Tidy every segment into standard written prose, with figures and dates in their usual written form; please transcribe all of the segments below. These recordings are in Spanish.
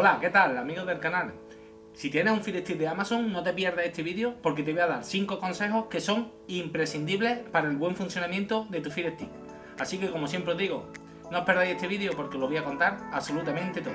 Hola, ¿qué tal, amigos del canal? Si tienes un Fire Stick de Amazon, no te pierdas este vídeo porque te voy a dar 5 consejos que son imprescindibles para el buen funcionamiento de tu Fire Stick. Así que, como siempre os digo, no os perdáis este vídeo porque os lo voy a contar absolutamente todo.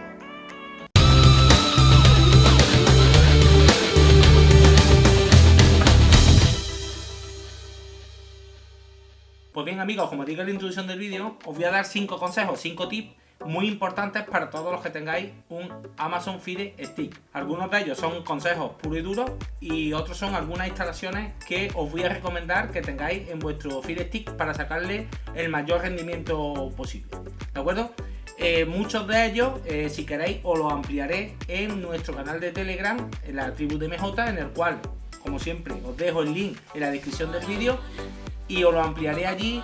Pues bien, amigos, como digo en la introducción del vídeo, os voy a dar 5 consejos, 5 tips muy importantes para todos los que tengáis un Amazon Fire Stick. Algunos de ellos son consejos puros y duros y otros son algunas instalaciones que os voy a recomendar que tengáis en vuestro Fire Stick para sacarle el mayor rendimiento posible. ¿De acuerdo? Muchos de ellos, si queréis, os los ampliaré en nuestro canal de Telegram, en la tribu de MJ, en el cual, como siempre, os dejo el link en la descripción del vídeo. Y os lo ampliaré allí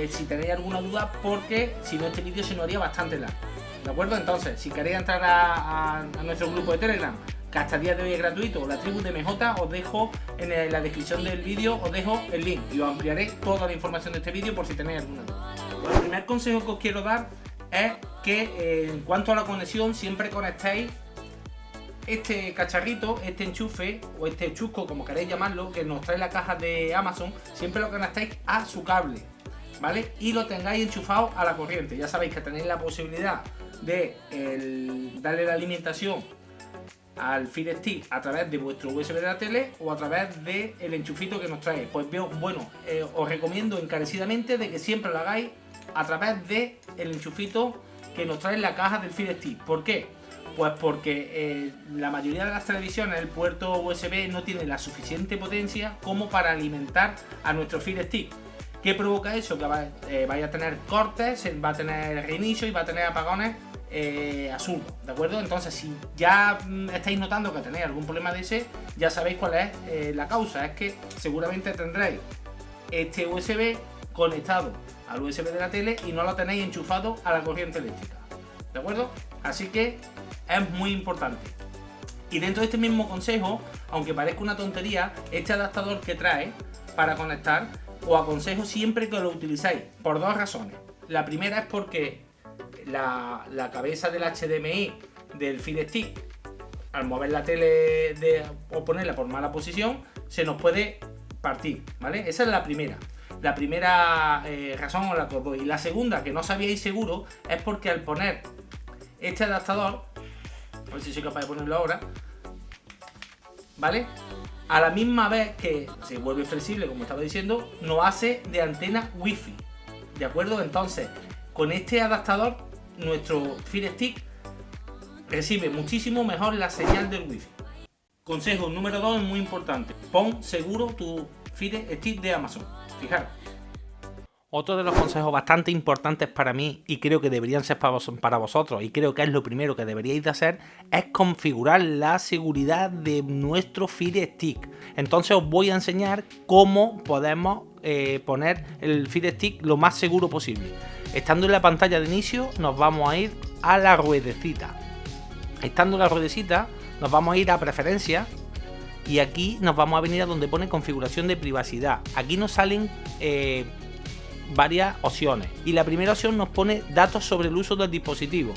si tenéis alguna duda, porque si no este vídeo se nos haría bastante largo. ¿De acuerdo? Entonces, si queréis entrar a nuestro grupo de Telegram, que hasta el día de hoy es gratuito, la tribu de MJ, os dejo en la descripción del vídeo, os dejo el link y os ampliaré toda la información de este vídeo por si tenéis alguna duda. El primer consejo que os quiero dar es que en cuanto a la conexión, siempre conectéis este cacharrito, este enchufe o este chusco, como queréis llamarlo, que nos trae la caja de Amazon, siempre lo conectáis a su cable, ¿vale? Y lo tengáis enchufado a la corriente. Ya sabéis que tenéis la posibilidad de darle la alimentación al Fire Stick a través de vuestro USB de la tele o a través del enchufito que nos trae. Pues bueno, os recomiendo encarecidamente de que siempre lo hagáis a través del enchufito que nos trae la caja del Fire Stick. ¿Por qué? Pues porque la mayoría de las televisiones, el puerto USB no tiene la suficiente potencia como para alimentar a nuestro Fire Stick. ¿Qué provoca eso? Que vaya a tener cortes, va a tener reinicio y va a tener apagones absurdos, ¿de acuerdo? Entonces, si ya estáis notando que tenéis algún problema de ese, ya sabéis cuál es la causa. Es que seguramente tendréis este USB conectado al USB de la tele y no lo tenéis enchufado a la corriente eléctrica, ¿de acuerdo? Así que es muy importante. Y dentro de este mismo consejo, aunque parezca una tontería, este adaptador que trae para conectar, os aconsejo siempre que lo utilizáis, por dos razones. La primera es porque la cabeza del HDMI del Fire Stick, al mover la tele o ponerla por mala posición, se nos puede partir, ¿vale? Esa es la primera. La primera razón os la doy. Y la segunda, que no sabíais seguro, es porque al poner este adaptador, a ver si soy capaz de ponerlo ahora, ¿vale? A la misma vez que se vuelve flexible, como estaba diciendo, nos hace de antena Wi-Fi, ¿de acuerdo? Entonces, con este adaptador, nuestro Fire Stick recibe muchísimo mejor la señal del Wi-Fi. Consejo número 2 es muy importante: pon seguro tu Fire Stick de Amazon. Fijaros. Otro de los consejos bastante importantes para mí, y creo que deberían ser para vosotros, y creo que es lo primero que deberíais de hacer, es configurar la seguridad de nuestro Fire Stick. Entonces os voy a enseñar cómo podemos poner el Fire Stick lo más seguro posible. Estando en la pantalla de inicio, nos vamos a ir a la ruedecita. Estando en la ruedecita, nos vamos a ir a preferencias. Y aquí nos vamos a venir a donde pone configuración de privacidad. Aquí nos salen varias opciones y la primera opción nos pone datos sobre el uso del dispositivo.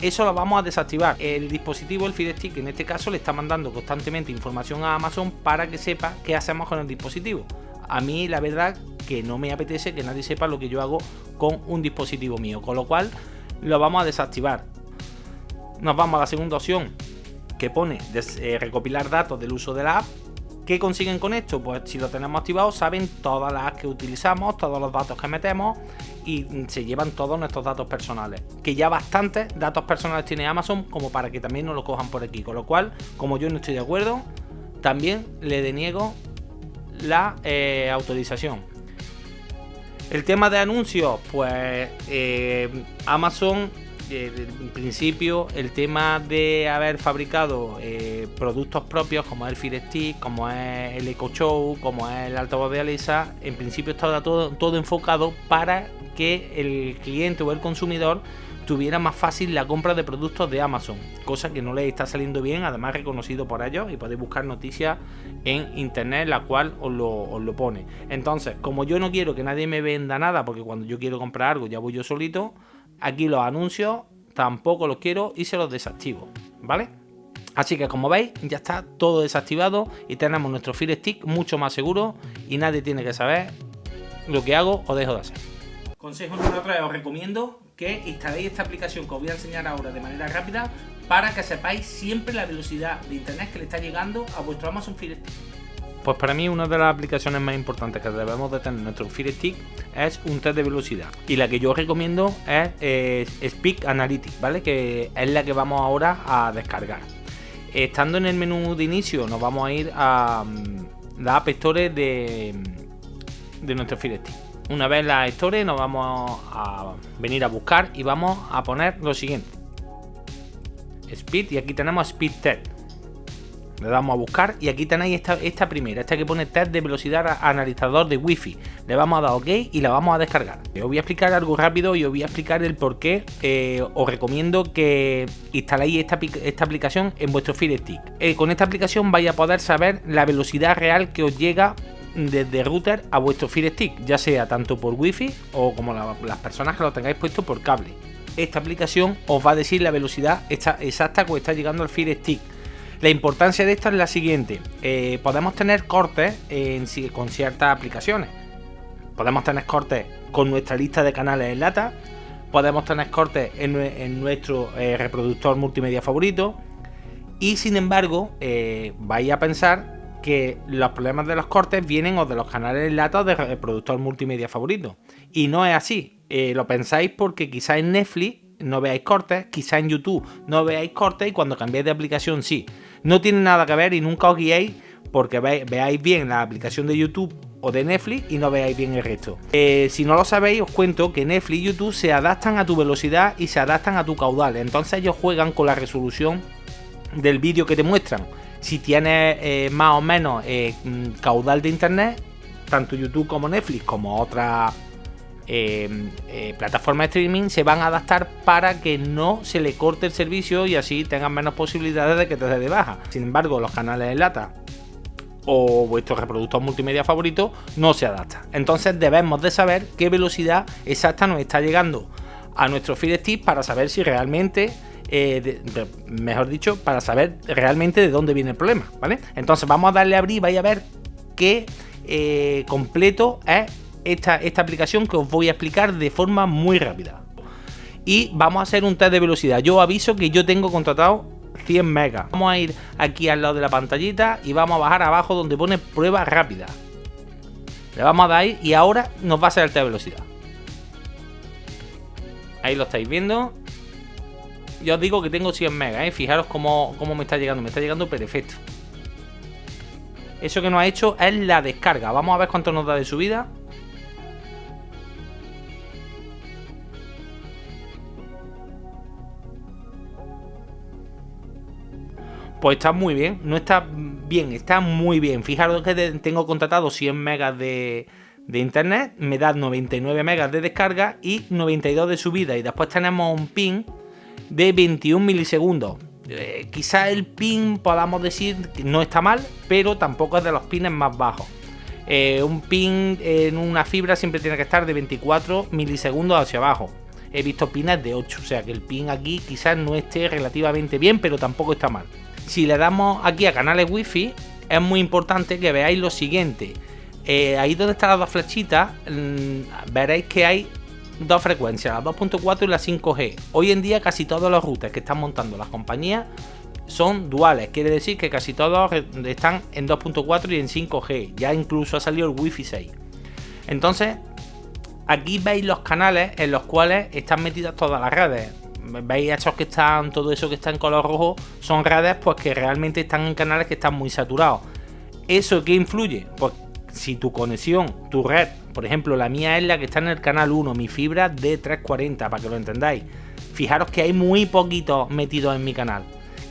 Eso lo vamos a desactivar. El dispositivo, el Fire Stick en este caso, le está mandando constantemente información a Amazon para que sepa qué hacemos con el dispositivo. A mí la verdad que no me apetece que nadie sepa lo que yo hago con un dispositivo mío, con lo cual lo vamos a desactivar. Nos vamos a la segunda opción que pone recopilar datos del uso de la app. ¿Qué consiguen con esto? Pues si lo tenemos activado, saben todas las apps que utilizamos, todos los datos que metemos y se llevan todos nuestros datos personales. Que ya bastantes datos personales tiene Amazon como para que también nos lo cojan por aquí. Con lo cual, como yo no estoy de acuerdo, también le deniego la autorización. El tema de anuncios, pues Amazon, en principio, el tema de haber fabricado productos propios como es el Fire Stick, como es el Echo Show, como es el altavoz de Alexa, en principio estaba todo enfocado para que el cliente o el consumidor tuviera más fácil la compra de productos de Amazon, cosa que no le está saliendo bien, además reconocido por ellos, y podéis buscar noticias en internet la cual os lo pone. Entonces, como yo no quiero que nadie me venda nada, porque cuando yo quiero comprar algo ya voy yo solito, aquí los anuncios tampoco los quiero y se los desactivo, ¿vale? Así que como veis ya está todo desactivado y tenemos nuestro Fire Stick mucho más seguro y nadie tiene que saber lo que hago o dejo de hacer. Consejo número 3, os recomiendo que instaléis esta aplicación que os voy a enseñar ahora de manera rápida para que sepáis siempre la velocidad de internet que le está llegando a vuestro Amazon Fire Stick. Pues para mí una de las aplicaciones más importantes que debemos de tener en nuestro Fire Stick es un test de velocidad. Y la que yo os recomiendo es Speed Analytics, ¿vale? Que es la que vamos ahora a descargar. Estando en el menú de inicio nos vamos a ir a la App Store de nuestro Fire Stick. Una vez en la Store nos vamos a venir a buscar y vamos a poner lo siguiente. Speed, y aquí tenemos Speed Test. Le damos a buscar y aquí tenéis esta primera, esta que pone test de velocidad analizador de Wi-Fi. Le vamos a dar OK y la vamos a descargar. Os voy a explicar algo rápido y os voy a explicar el por qué os recomiendo que instaléis esta aplicación en vuestro Fire Stick. Con esta aplicación vais a poder saber la velocidad real que os llega desde router a vuestro Fire Stick, ya sea tanto por Wi-Fi o como las personas que lo tengáis puesto por cable. Esta aplicación os va a decir la velocidad exacta que os está llegando al Fire Stick. La importancia de esta es la siguiente. Podemos tener cortes con ciertas aplicaciones. Podemos tener cortes con nuestra lista de canales en lata. Podemos tener cortes en nuestro reproductor multimedia favorito. Y sin embargo, vais a pensar que los problemas de los cortes vienen o de los canales en lata o del reproductor multimedia favorito. Y no es así. Lo pensáis porque quizá en Netflix no veáis cortes, quizá en YouTube no veáis cortes y cuando cambiáis de aplicación sí. No tiene nada que ver y nunca os guiéis porque veáis bien la aplicación de YouTube o de Netflix y no veáis bien el resto. Si no lo sabéis, os cuento que Netflix y YouTube se adaptan a tu velocidad y se adaptan a tu caudal. Entonces ellos juegan con la resolución del vídeo que te muestran. Si tienes más o menos caudal de internet, tanto YouTube como Netflix como otras plataformas de streaming se van a adaptar para que no se le corte el servicio y así tengan menos posibilidades de que te dé de baja. Sin embargo, los canales en lata o vuestro reproductor multimedia favorito no se adapta. Entonces debemos de saber qué velocidad exacta nos está llegando a nuestro Fire Stick para saber si realmente, mejor dicho, para saber realmente de dónde viene el problema, ¿vale? Entonces vamos a darle a abrir y vais a ver qué completo es esta aplicación que os voy a explicar de forma muy rápida. Y vamos a hacer un test de velocidad. Yo aviso que yo tengo contratado 100 megas. Vamos a ir aquí al lado de la pantallita y vamos a bajar abajo donde pone prueba rápida. Le vamos a dar ahí y ahora nos va a hacer el test de velocidad. Ahí lo estáis viendo. Yo os digo que tengo 100 megas, Fijaros cómo me está llegando. Me está llegando perfecto. Eso que nos ha hecho es la descarga. Vamos a ver cuánto nos da de subida. Pues está muy bien, no está bien, está muy bien. Fijaros que tengo contratado 100 megas de internet, me da 99 megas de descarga y 92 de subida. Y después tenemos un ping de 21 milisegundos. Quizás el ping podamos decir que no está mal, pero tampoco es de los pines más bajos. Un ping en una fibra siempre tiene que estar de 24 milisegundos hacia abajo. He visto pines de 8, o sea que el ping aquí quizás no esté relativamente bien, pero tampoco está mal. Si le damos aquí a canales Wi-Fi, es muy importante que veáis lo siguiente. Ahí donde están las dos flechitas, veréis que hay dos frecuencias, la 2.4 y la 5G. Hoy en día casi todos los routers que están montando las compañías son duales, quiere decir que casi todos están en 2.4 y en 5G. Ya incluso ha salido el Wi-Fi 6. Entonces, aquí veis los canales en los cuales están metidas todas las redes. Veis estos que están, todo eso que está en color rojo, son redes pues que realmente están en canales que están muy saturados. ¿Eso qué influye? Pues si tu conexión, tu red, por ejemplo la mía es la que está en el canal 1, mi fibra de 340, para que lo entendáis. Fijaros que hay muy poquitos metidos en mi canal.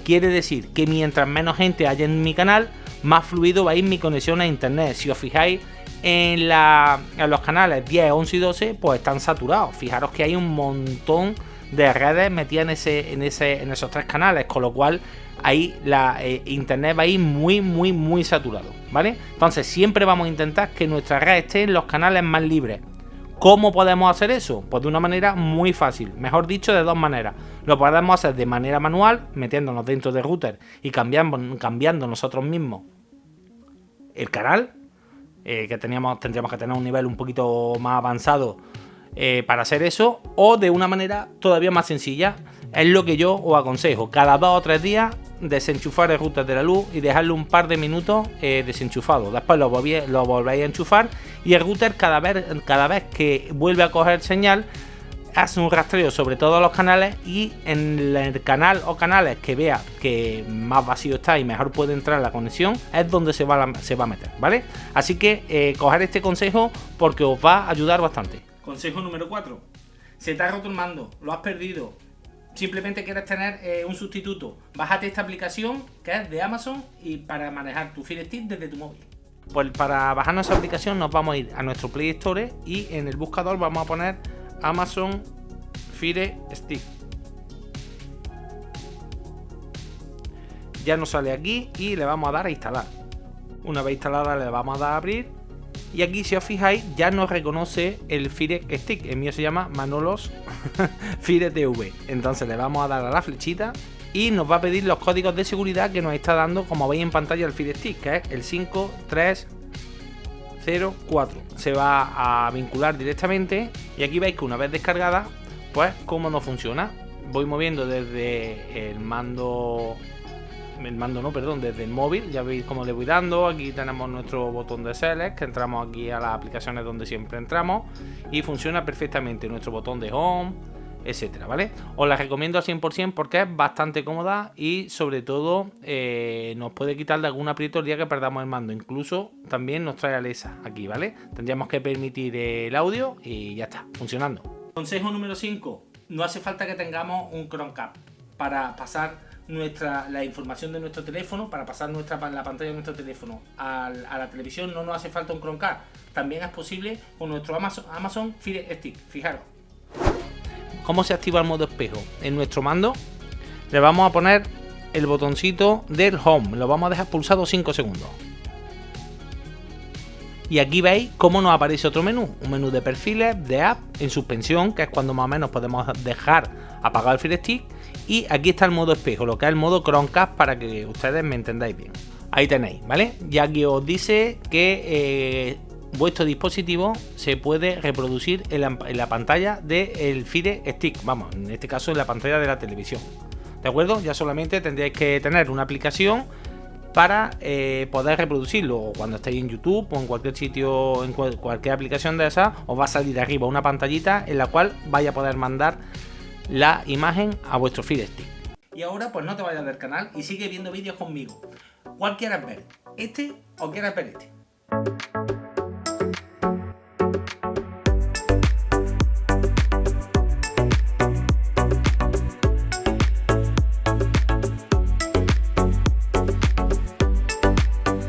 Quiere decir que mientras menos gente haya en mi canal, más fluido va a ir mi conexión a internet. Si os fijáis en los canales 10, 11 y 12, pues están saturados. Fijaros que hay un montón de redes metidas en esos tres canales, con lo cual ahí la internet va a ir muy saturado, ¿vale? Entonces siempre vamos a intentar que nuestra red esté en los canales más libres. ¿Cómo podemos hacer eso? Pues de una manera muy fácil, mejor dicho, de dos maneras. Lo podemos hacer de manera manual, metiéndonos dentro del router y cambiando nosotros mismos el canal, que tendríamos que tener un nivel un poquito más avanzado para hacer eso, o de una manera todavía más sencilla. Es lo que yo os aconsejo: cada 2 o 3 días desenchufar el router de la luz y dejarlo un par de minutos desenchufado. Después lo volvéis a enchufar y el router cada vez que vuelve a coger señal hace un rastreo sobre todos los canales, y en el canal o canales que vea que más vacío está y mejor puede entrar la conexión es donde se va a meter, ¿vale? Así que coger este consejo porque os va a ayudar bastante. Consejo número 4. Se te ha roto el mando, lo has perdido, simplemente quieres tener un sustituto. Bájate esta aplicación que es de Amazon y para manejar tu Fire Stick desde tu móvil. Pues para bajarnos esa aplicación nos vamos a ir a nuestro Play Store y en el buscador vamos a poner Amazon Fire Stick. Ya nos sale aquí y le vamos a dar a instalar. Una vez instalada le vamos a dar a abrir. Y aquí, si os fijáis, ya nos reconoce el Fire Stick. El mío se llama Manolos Fire TV. Entonces le vamos a dar a la flechita y nos va a pedir los códigos de seguridad que nos está dando, como veis en pantalla, el Fire Stick, que es el 5304. Se va a vincular directamente y aquí veis que una vez descargada, pues cómo nos funciona. Voy moviendo desde desde el móvil, ya veis cómo le voy dando. Aquí tenemos nuestro botón de Select, que entramos aquí a las aplicaciones donde siempre entramos y funciona perfectamente. Nuestro botón de Home, etcétera, ¿vale? Os la recomiendo al 100% porque es bastante cómoda y sobre todo nos puede quitar de algún aprieto el día que perdamos el mando. Incluso también nos trae Alexa aquí, ¿vale? Tendríamos que permitir el audio y ya está, funcionando. Consejo número 5. No hace falta que tengamos un Chromecast para pasar la información de nuestro teléfono, para pasar la pantalla de nuestro teléfono a la televisión. No nos hace falta un Chromecast. También es posible con nuestro Amazon Fire Stick. Fijaros cómo se activa el modo espejo. En nuestro mando le vamos a poner el botoncito del Home, lo vamos a dejar pulsado 5 segundos. Y aquí veis cómo nos aparece otro menú, un menú de perfiles, de app, en suspensión, que es cuando más o menos podemos dejar apagado el Fire Stick. Y aquí está el modo espejo, lo que es el modo Chromecast, para que ustedes me entendáis bien. Ahí tenéis, ¿vale? Ya que os dice que vuestro dispositivo se puede reproducir en la pantalla del Fire Stick, vamos, en este caso en la pantalla de la televisión. ¿De acuerdo? Ya solamente tendréis que tener una aplicación para poder reproducirlo. Cuando estéis en YouTube o en cualquier sitio, en cualquier aplicación de esas, os va a salir arriba una pantallita en la cual vais a poder mandar la imagen a vuestro Fire Stick. Y ahora pues no te vayas del canal y sigue viendo vídeos conmigo. ¿Cuál quieres ver? ¿Este o quieres ver este?